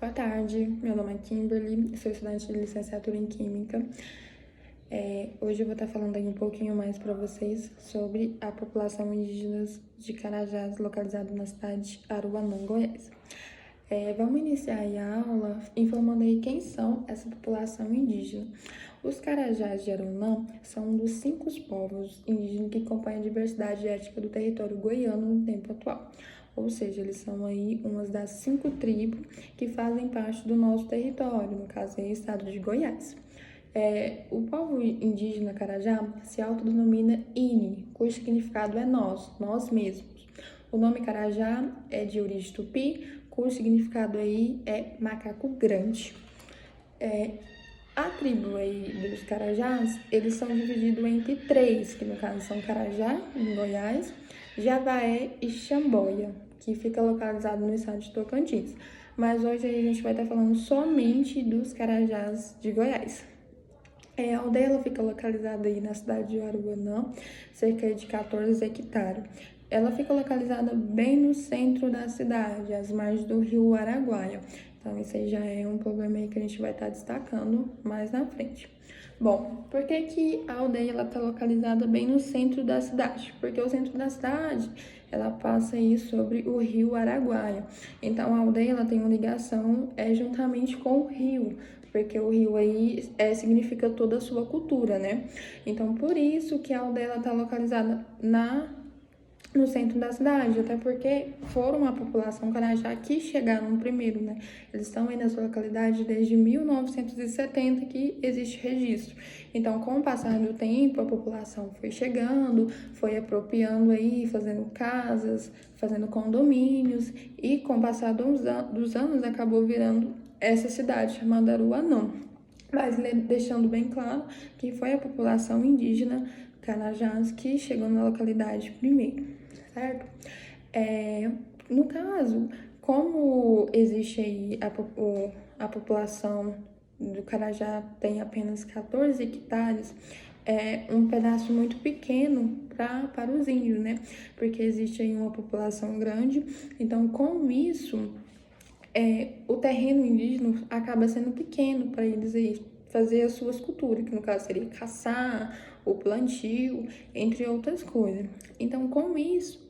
Boa tarde, meu nome é Kimberly, sou estudante de licenciatura em Química. Hoje eu vou estar falando aí um pouquinho mais para vocês sobre a população indígena de Carajás, localizada na cidade de Aruanã, Goiás. Vamos iniciar aí a aula informando aí quem são essa população indígena. Os Carajás de Aruanã são um dos 5 povos indígenas que compõem a diversidade étnica do território goiano no tempo atual. Ou seja, eles são aí uma das 5 tribos que fazem parte do nosso território, no caso aí, o estado de Goiás. O povo indígena Carajá se autodenomina Ini, cujo significado é nós mesmos. O nome Carajá é de origem tupi, cujo significado aí é macaco grande. A tribo aí dos Carajás, eles são divididos entre 3, que no caso são Carajá, em Goiás, Javaé e Xamboia, que fica localizado no estado de Tocantins. Mas hoje a gente vai estar falando somente dos Carajás de Goiás. A aldeia ela fica localizada aí na cidade de Aruanã, cerca de 14 hectares. Ela fica localizada bem no centro da cidade, às margens do rio Araguaia. Então, isso aí já é um problema aí que a gente vai estar destacando mais na frente. Bom, por que a aldeia está localizada bem no centro da cidade? Porque o centro da cidade, ela passa aí sobre o rio Araguaia. Então, a aldeia ela tem uma ligação juntamente com o rio, porque o rio aí significa toda a sua cultura, né? Então, por isso que a aldeia está localizada no centro da cidade, até porque foram a população Carajá que chegaram primeiro, né? Eles estão aí nessa localidade desde 1970 que existe registro. Então, com o passar do tempo, a população foi chegando, foi apropriando aí, fazendo casas, fazendo condomínios, e com o passar dos anos acabou virando essa cidade chamada Aruanã. Mas deixando bem claro que foi a população indígena Carajás que chegou na localidade primeiro, certo? No caso, como existe aí a população do Carajá tem apenas 14 hectares, é um pedaço muito pequeno para os índios, né? Porque existe aí uma população grande, então com isso o terreno indígena acaba sendo pequeno para eles aí fazer as suas culturas, que no caso seria caçar, o plantio, entre outras coisas. Então, com isso,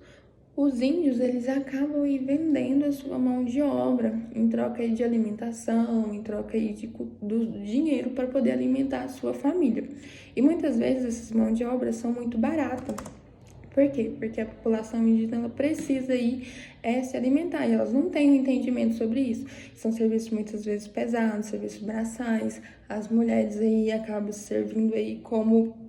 os índios eles acabam aí vendendo a sua mão de obra em troca aí de alimentação, em troca aí do dinheiro para poder alimentar a sua família. E muitas vezes essas mãos de obra são muito baratas. Por quê? Porque a população indígena ela precisa aí se alimentar e elas não têm um entendimento sobre isso. São serviços muitas vezes pesados, serviços braçais. As mulheres aí acabam servindo aí como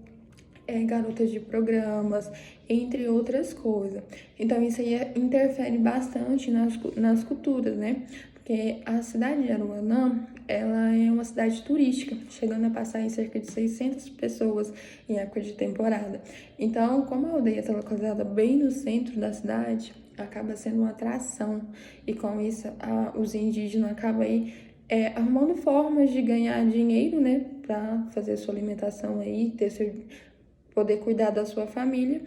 garotas de programas, entre outras coisas. Então isso aí interfere bastante nas culturas, né? Porque a cidade de Aruanã, ela é uma cidade turística, chegando a passar em cerca de 600 pessoas em época de temporada. Então, como a aldeia está localizada bem no centro da cidade, acaba sendo uma atração. E com isso, os indígenas acabam aí arrumando formas de ganhar dinheiro, né? Para fazer sua alimentação aí, poder cuidar da sua família,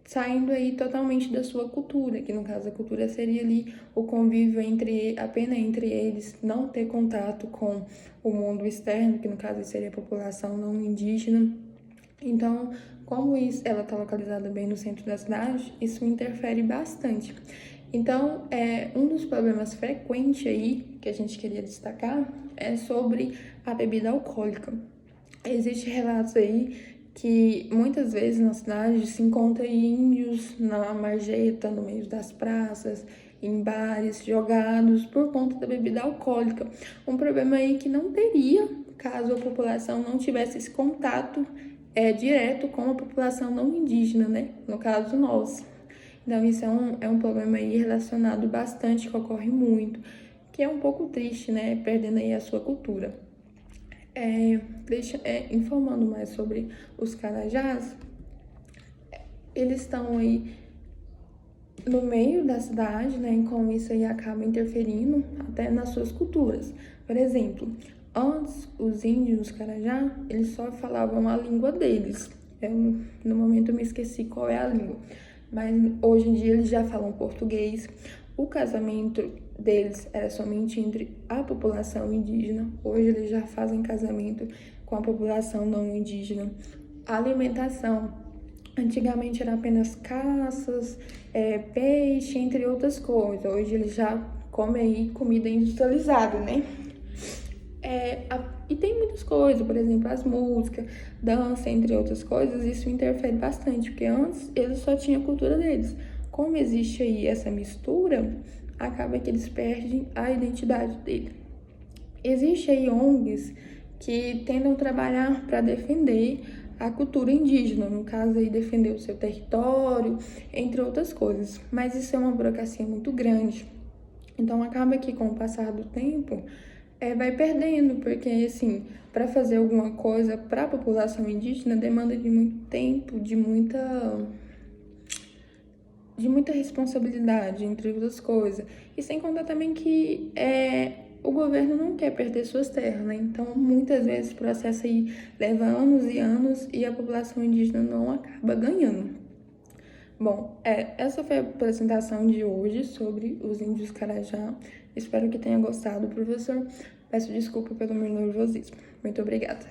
saindo aí totalmente da sua cultura, que no caso a cultura seria ali o convívio apenas entre eles, não ter contato com o mundo externo, que no caso seria a população não indígena. Então, como ela está localizada bem no centro da cidade, isso interfere bastante. Então, um dos problemas frequentes aí que a gente queria destacar é sobre a bebida alcoólica. Existem relatos aí que muitas vezes na cidade se encontra índios na marjeta, no meio das praças, em bares, jogados por conta da bebida alcoólica. Um problema aí que não teria caso a população não tivesse esse contato direto com a população não indígena, né? No caso, nós. Então, isso é um problema aí relacionado bastante, que ocorre muito, que é um pouco triste, né? Perdendo aí a sua cultura. Informando mais sobre os Carajás, eles estão aí no meio da cidade, né? E com isso aí acaba interferindo até nas suas culturas. Por exemplo, antes os índios Carajá, eles só falavam a língua deles. No momento eu me esqueci qual é a língua, mas hoje em dia eles já falam português. o casamento deles era somente entre a população indígena. Hoje eles já fazem casamento com a população não indígena. A alimentação, antigamente era apenas caças, peixe, entre outras coisas. Hoje eles já comem aí comida industrializada, né? E tem muitas coisas, por exemplo, as músicas, dança, entre outras coisas, isso interfere bastante, porque antes eles só tinham a cultura deles. Como existe aí essa mistura, acaba que eles perdem a identidade dele. Existe aí ONGs que tentam trabalhar para defender a cultura indígena, no caso aí defender o seu território, entre outras coisas. Mas isso é uma burocracia muito grande. Então acaba que com o passar do tempo vai perdendo, porque assim, para fazer alguma coisa para a população indígena demanda de muito tempo, de muita responsabilidade, entre outras coisas. E sem contar também que o governo não quer perder suas terras, né? Então, muitas vezes o processo aí leva anos e anos e a população indígena não acaba ganhando. Bom, essa foi a apresentação de hoje sobre os índios Carajá. Espero que tenha gostado, professor. Peço desculpa pelo meu nervosismo. Muito obrigada.